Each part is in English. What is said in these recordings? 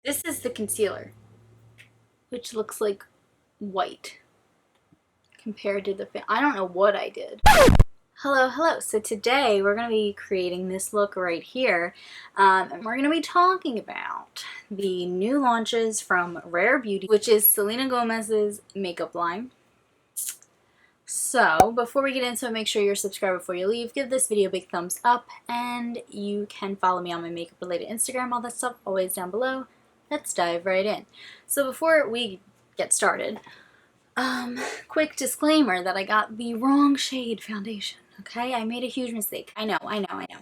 This is the concealer, which looks like white compared to the I don't know what I did. Hello. So today we're going to be creating this look right here, and we're going to be talking about the new launches from Rare Beauty, which is Selena Gomez's makeup line. So before we get into it, make sure you're subscribed before you leave. Give this video a big thumbs up, and you can follow me on my makeup related Instagram. All that stuff always down below. Let's dive right in. So before we get started, quick disclaimer that I got the wrong shade foundation. Okay, I made a huge mistake. I know.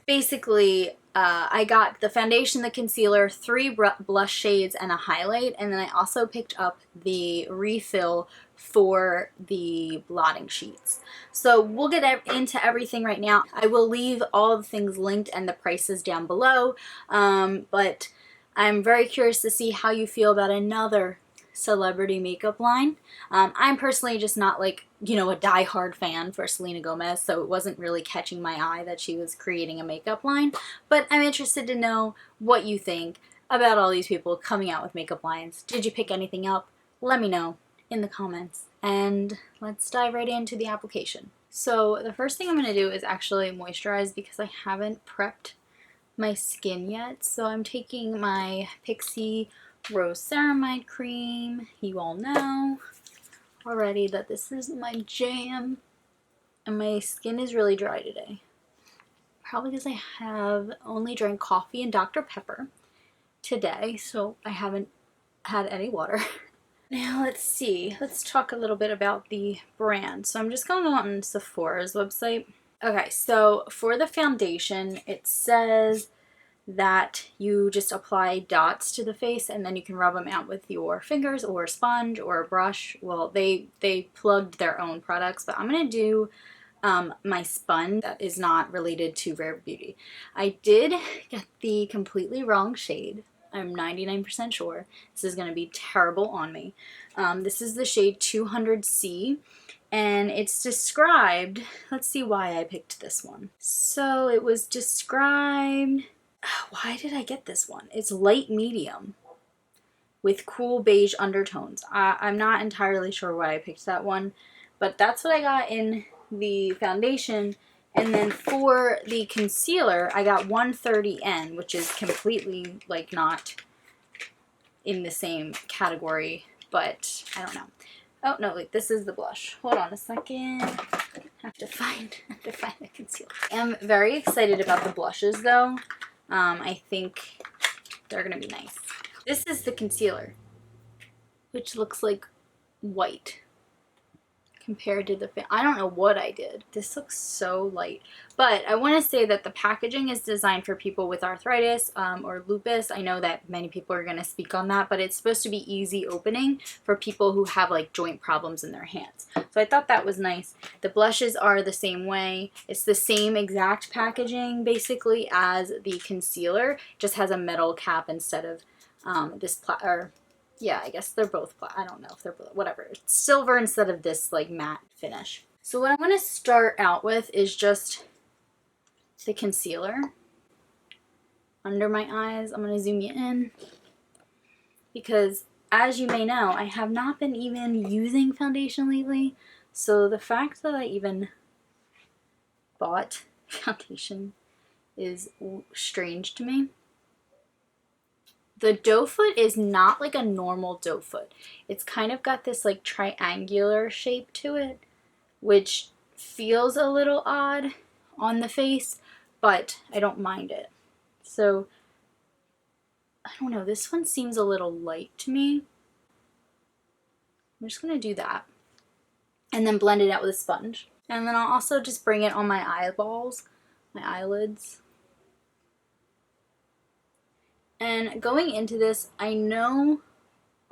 Basically, I got the foundation, the concealer, 3 blush shades, and a highlight, and then I also picked up the refill for the blotting sheets. So we'll get into everything right now. I will leave all the things linked and the prices down below, but I'm very curious to see how you feel about another celebrity makeup line. I'm personally just not like, a die-hard fan for Selena Gomez, so it wasn't really catching my eye that she was creating a makeup line, but I'm interested to know what you think about all these people coming out with makeup lines. Did you pick anything up? Let me know in the comments, and let's dive right into the application. So the first thing I'm going to do is actually moisturize because I haven't prepped my skin yet. So I'm taking my Pixie Rose Ceramide Cream. You all know already that this is my jam, and my skin is really dry today. Probably because I have only drank coffee and Dr. Pepper today, so I haven't had any water. Now let's see, let's talk a little bit about the brand. So I'm just going on Sephora's website. Okay, so for the foundation, it says that you just apply dots to the face and then you can rub them out with your fingers or a sponge or a brush. Well, they plugged their own products, but I'm going to do my sponge that is not related to Rare Beauty. I did get the completely wrong shade. I'm 99% sure. This is going to be terrible on me. This is the shade 200C. And it's described, let's see why I picked this one. So it was described, why did I get this one? It's light medium with cool beige undertones. I'm not entirely sure why I picked that one, but that's what I got in the foundation. And then for the concealer, I got 130N, which is completely like not in the same category, but I don't know. Oh no, wait, this is the blush. Hold on a second. I have to find the concealer. I'm very excited about the blushes though. I think they're gonna be nice. This is the concealer, which looks like white compared to the I don't know what I did. This looks so light. But I want to say that the packaging is designed for people with arthritis or lupus. I know that many people are going to speak on that, but it's supposed to be easy opening for people who have like joint problems in their hands. So I thought that was nice. The blushes are the same way. It's the same exact packaging basically as the concealer, just has a metal cap instead of yeah, I guess they're both I don't know if they're both, whatever. It's silver instead of this like matte finish. So what I'm going to start out with is just the concealer under my eyes. I'm going to zoom you in because, as you may know, I have not been even using foundation lately. So the fact that I even bought foundation is strange to me. The doe foot is not like a normal doe foot. It's kind of got this like triangular shape to it, which feels a little odd on the face, but I don't mind it. So, I don't know, this one seems a little light to me. I'm just going to do that. And then blend it out with a sponge. And then I'll also just bring it on my eyeballs, my eyelids. And going into this, I know,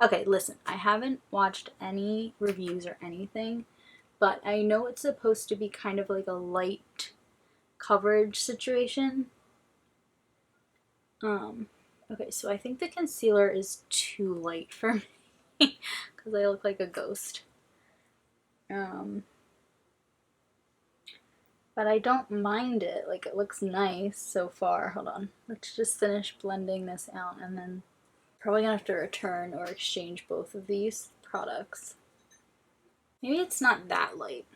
okay, listen, I haven't watched any reviews or anything, but I know it's supposed to be kind of like a light coverage situation. Okay, so I think the concealer is too light for me because I look like a ghost. But I don't mind it. Like, it looks nice so far. Hold on. Let's just finish blending this out and then... probably gonna have to return or exchange both of these products. Maybe it's not that light.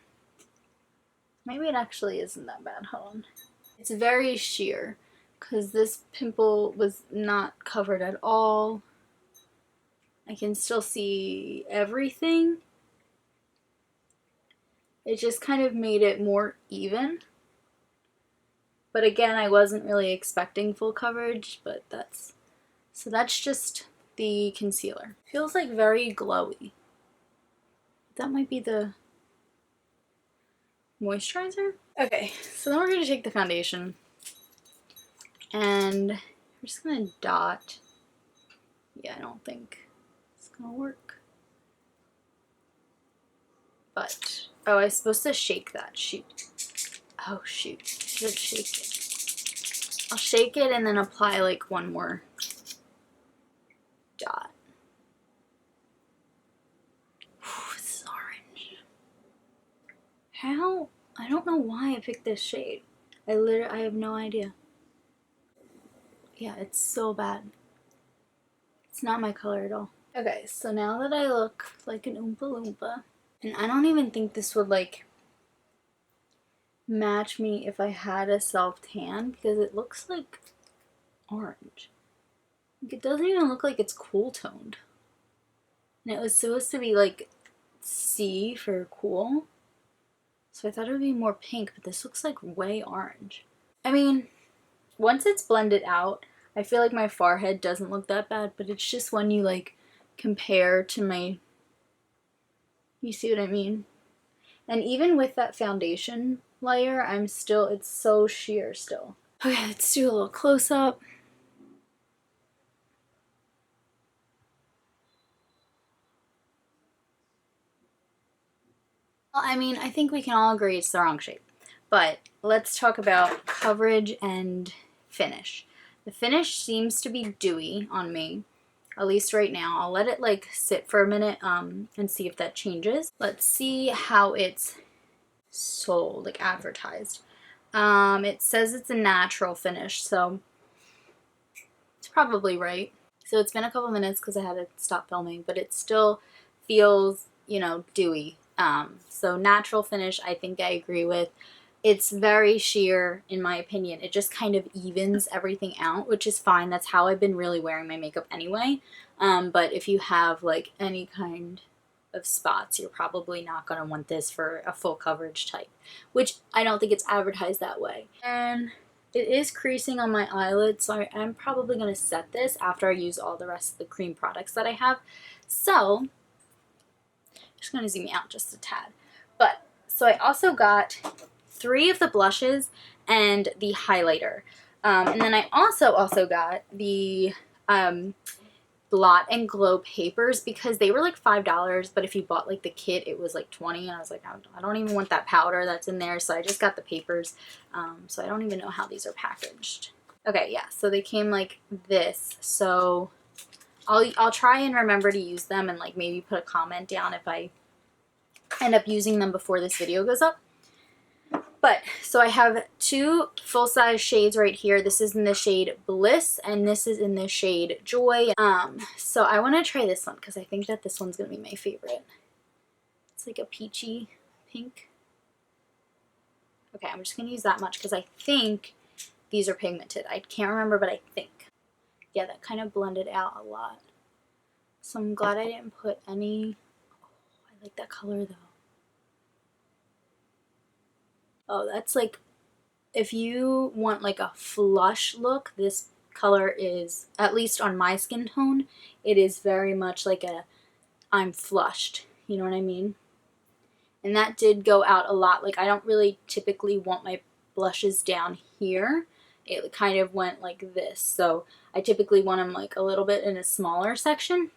Maybe it actually isn't that bad. Hold on. It's very sheer because this pimple was not covered at all. I can still see everything. It just kind of made it more even. But again, I wasn't really expecting full coverage, but that's just the concealer. Feels like very glowy. That might be the moisturizer. Okay, so then we're gonna take the foundation and we're just gonna dot. Yeah, I don't think it's gonna work. But, oh, I was supposed to shake that, shoot. Oh shoot, should shake it. I'll shake it and then apply like one more dot. Ooh, this is orange. How? I don't know why I picked this shade. I have no idea. Yeah, it's so bad. It's not my color at all. Okay, so now that I look like an Oompa Loompa, and I don't even think this would like match me if I had a self-tan because it looks like orange. Like, it doesn't even look like it's cool toned. And it was supposed to be like C for cool. So I thought it would be more pink, but this looks like way orange. I mean, once it's blended out, I feel like my forehead doesn't look that bad, but it's just when you like compare to my, you see what I mean? And even with that foundation layer, it's so sheer still. Okay, let's do a little close up. Well, I mean, I think we can all agree it's the wrong shape. But let's talk about coverage and finish. The finish seems to be dewy on me, at least right now. I'll let it like sit for a minute and see if that changes. Let's see how it's sold, like advertised. It says it's a natural finish, so it's probably right. So it's been a couple minutes because I had to stop filming, but it still feels, you know, dewy. So natural finish, I think I agree with. It's very sheer, in my opinion. It just kind of evens everything out, which is fine. That's how I've been really wearing my makeup anyway. But if you have like any kind of spots, you're probably not going to want this for a full coverage type, which I don't think it's advertised that way. And it is creasing on my eyelid, so I'm probably going to set this after I use all the rest of the cream products that I have. So I'm just going to zoom out just a tad. But so I also got 3 of the blushes and the highlighter. And then I also got the Blot and Glow papers because they were like $5, but if you bought like the kit, it was like $20, and I was like, I don't even want that powder that's in there, so I just got the papers. So I don't even know how these are packaged. Okay, yeah, so they came like this. So I'll try and remember to use them and like maybe put a comment down if I end up using them before this video goes up. But, so I have 2 full-size shades right here. This is in the shade Bliss, and this is in the shade Joy. So I want to try this one, because I think that this one's going to be my favorite. It's like a peachy pink. Okay, I'm just going to use that much, because I think these are pigmented. I can't remember, but I think. Yeah, that kind of blended out a lot. So I'm glad I didn't put any. Oh, I like that color, though. Oh, that's like, if you want like a flush look, this color is, at least on my skin tone, it is very much like a, I'm flushed, you know what I mean? And that did go out a lot. Like, I don't really typically want my blushes down here. It kind of went like this. So I typically want them like a little bit in a smaller section.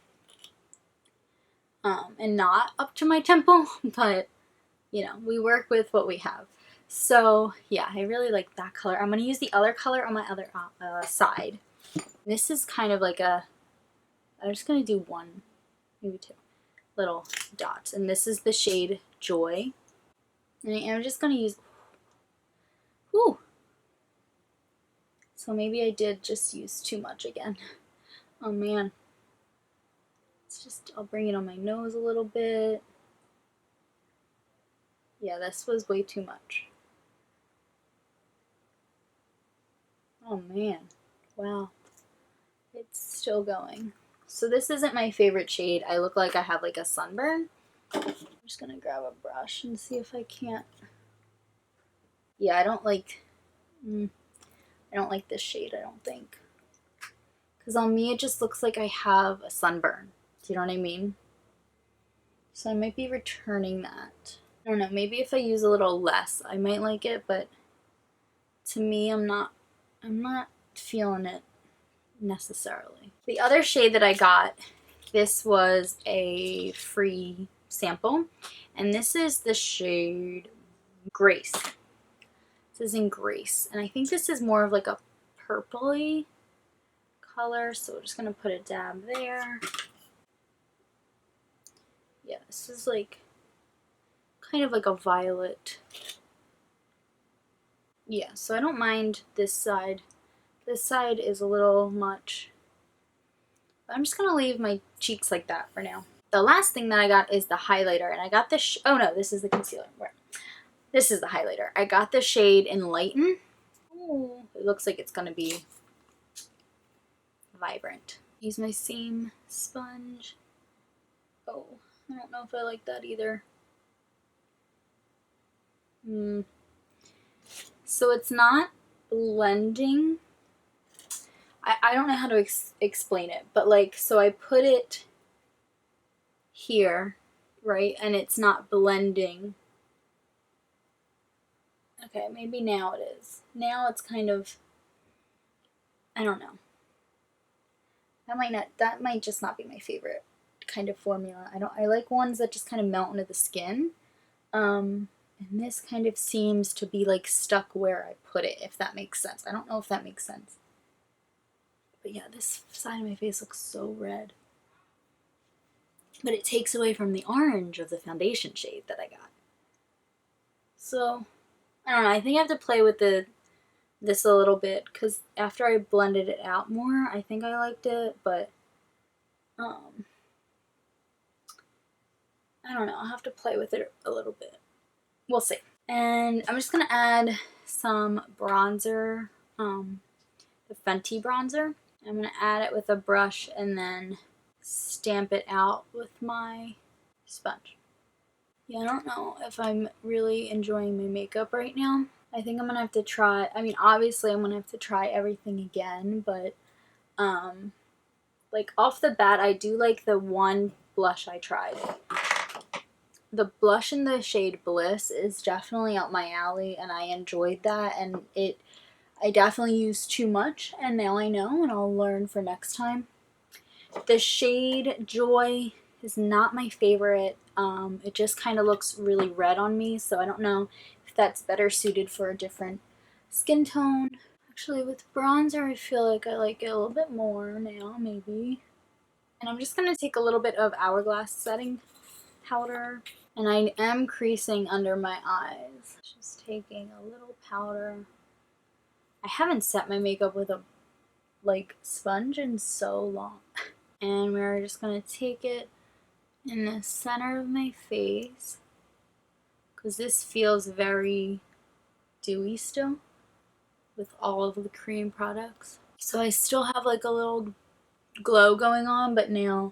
And not up to my temple, but you know, we work with what we have. So yeah, I really like that color. I'm going to use the other color on my other side. This is kind of like a, I'm just going to do 1, maybe 2 little dots. And this is the shade Joy. And I'm just going to use, whew. So maybe I did just use too much again. Oh man. I'll bring it on my nose a little bit. Yeah, this was way too much. Oh man, wow. It's still going. So this isn't my favorite shade. I look like I have like a sunburn. I'm just gonna grab a brush and see if I can't. Yeah, I don't like this shade, I don't think. Because on me it just looks like I have a sunburn. Do you know what I mean? So I might be returning that. I don't know, maybe if I use a little less I might like it, but to me I'm not feeling it necessarily. The other shade that I got, this was a free sample, and this is the shade Grace. This is in Grace, and I think this is more of like a purpley color, so we're just gonna put a dab there. Yeah, this is like kind of like a violet. Yeah, so I don't mind this side. This side is a little much. But I'm just gonna leave my cheeks like that for now. The last thing that I got is the highlighter, and I got this. Oh no, this is the concealer. This is the highlighter. I got the shade Enlighten. Ooh, it looks like it's gonna be vibrant. Use my seam sponge. Oh, I don't know if I like that either. So it's not blending. I don't know how to explain it, but like, so I put it here, right, and it's not blending. Okay, maybe now it is. Now it's kind of, I don't know. That might just not be my favorite kind of formula. I like ones that just kind of melt into the skin. And this kind of seems to be like stuck where I put it, if that makes sense. I don't know if that makes sense. But yeah, this side of my face looks so red. But it takes away from the orange of the foundation shade that I got. So, I don't know, I think I have to play with this a little bit, because after I blended it out more, I think I liked it, but I don't know, I'll have to play with it a little bit. We'll see. And I'm just gonna add some bronzer, the Fenty bronzer. I'm gonna add it with a brush and then stamp it out with my sponge. Yeah, I don't know if I'm really enjoying my makeup right now. I think I'm gonna have to try, I mean, obviously I'm gonna have to try everything again, but like off the bat, I do like the one blush I tried. The blush in the shade Bliss is definitely up my alley, and I enjoyed that, and I definitely used too much, and now I know, and I'll learn for next time. The shade Joy is not my favorite. It just kind of looks really red on me, so I don't know if that's better suited for a different skin tone. Actually, with bronzer, I feel like I like it a little bit more now, maybe. And I'm just going to take a little bit of Hourglass setting powder, and I am creasing under my eyes. Just taking a little powder. I haven't set my makeup with a sponge in so long. And we're just going to take it in the center of my face, because this feels very dewy still with all of the cream products. So I still have like a little glow going on, but now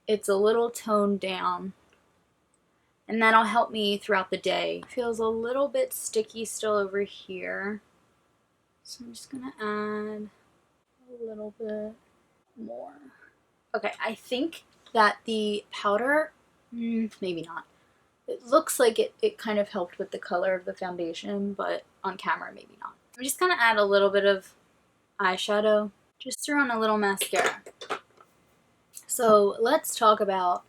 it's a little toned down, and that'll help me throughout the day. It feels a little bit sticky still over here, so I'm just gonna add a little bit more. Okay, I think that the powder, maybe not. It looks like it kind of helped with the color of the foundation, but on camera, maybe not. I'm just gonna add a little bit of eyeshadow, just throw on a little mascara. So let's talk about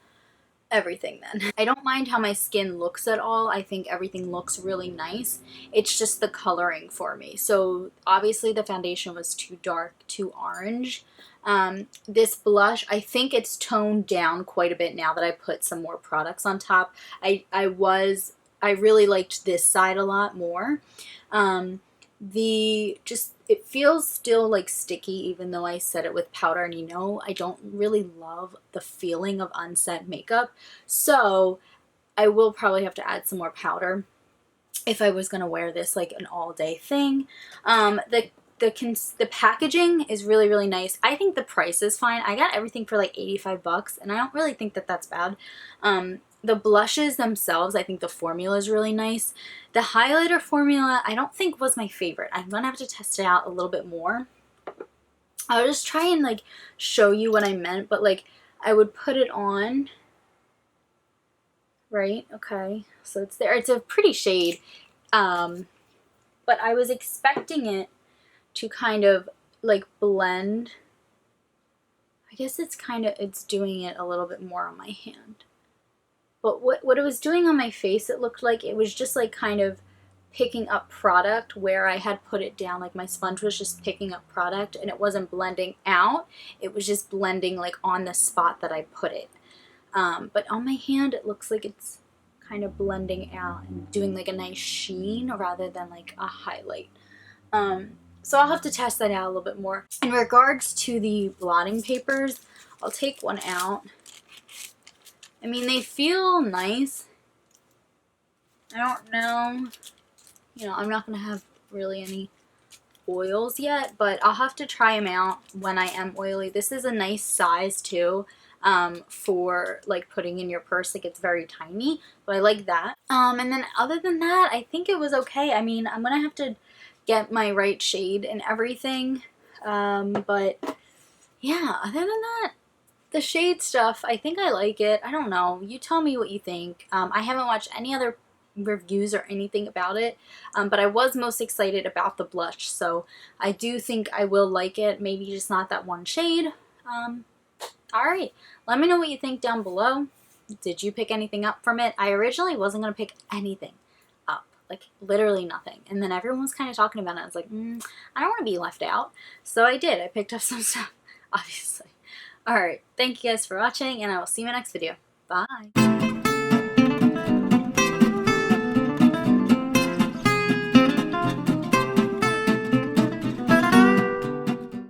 everything then. I don't mind how my skin looks at all. I think everything looks really nice. It's just the coloring for me. So obviously the foundation was too dark, too orange. This blush, I think it's toned down quite a bit now that I put some more products on top. I really liked this side a lot more. it feels still like sticky even though I set it with powder, and you know I don't really love the feeling of unset makeup, so I will probably have to add some more powder if I was gonna wear this like an all-day thing. The packaging is really, really nice. I think the price is fine. I got everything for like 85 bucks, and I don't really think that that's bad. The blushes themselves, I think the formula is really nice. The highlighter formula, I don't think was my favorite. I'm gonna have to test it out a little bit more. I'll just try and like show you what I meant, but like I would put it on, right? Okay, so it's there. It's a pretty shade, but I was expecting it to kind of like blend. I guess it's doing it a little bit more on my hand. But what it was doing on my face, it looked like it was just like kind of picking up product where I had put it down. Like my sponge was just picking up product and it wasn't blending out. It was just blending like on the spot that I put it. But on my hand, it looks like it's kind of blending out and doing like a nice sheen rather than like a highlight. So I'll have to test that out a little bit more. In regards to the blotting papers, I'll take one out. I mean, they feel nice. I don't know. You know, I'm not going to have really any oils yet, but I'll have to try them out when I am oily. This is a nice size too, for like putting in your purse. Like it's very tiny, so I like that. And then other than that, I think it was okay. I mean, I'm going to have to get my right shade and everything. But yeah, other than that, the shade stuff, I think I like it. I don't know. You tell me what you think. I haven't watched any other reviews or anything about it, but I was most excited about the blush, so I do think I will like it. Maybe just not that one shade. Alright, let me know what you think down below. Did you pick anything up from it? I originally wasn't going to pick anything up, like literally nothing, and then everyone was kind of talking about it. I was like, I don't want to be left out, so I did. I picked up some stuff, obviously. Alright, thank you guys for watching, and I will see you in my next video. Bye!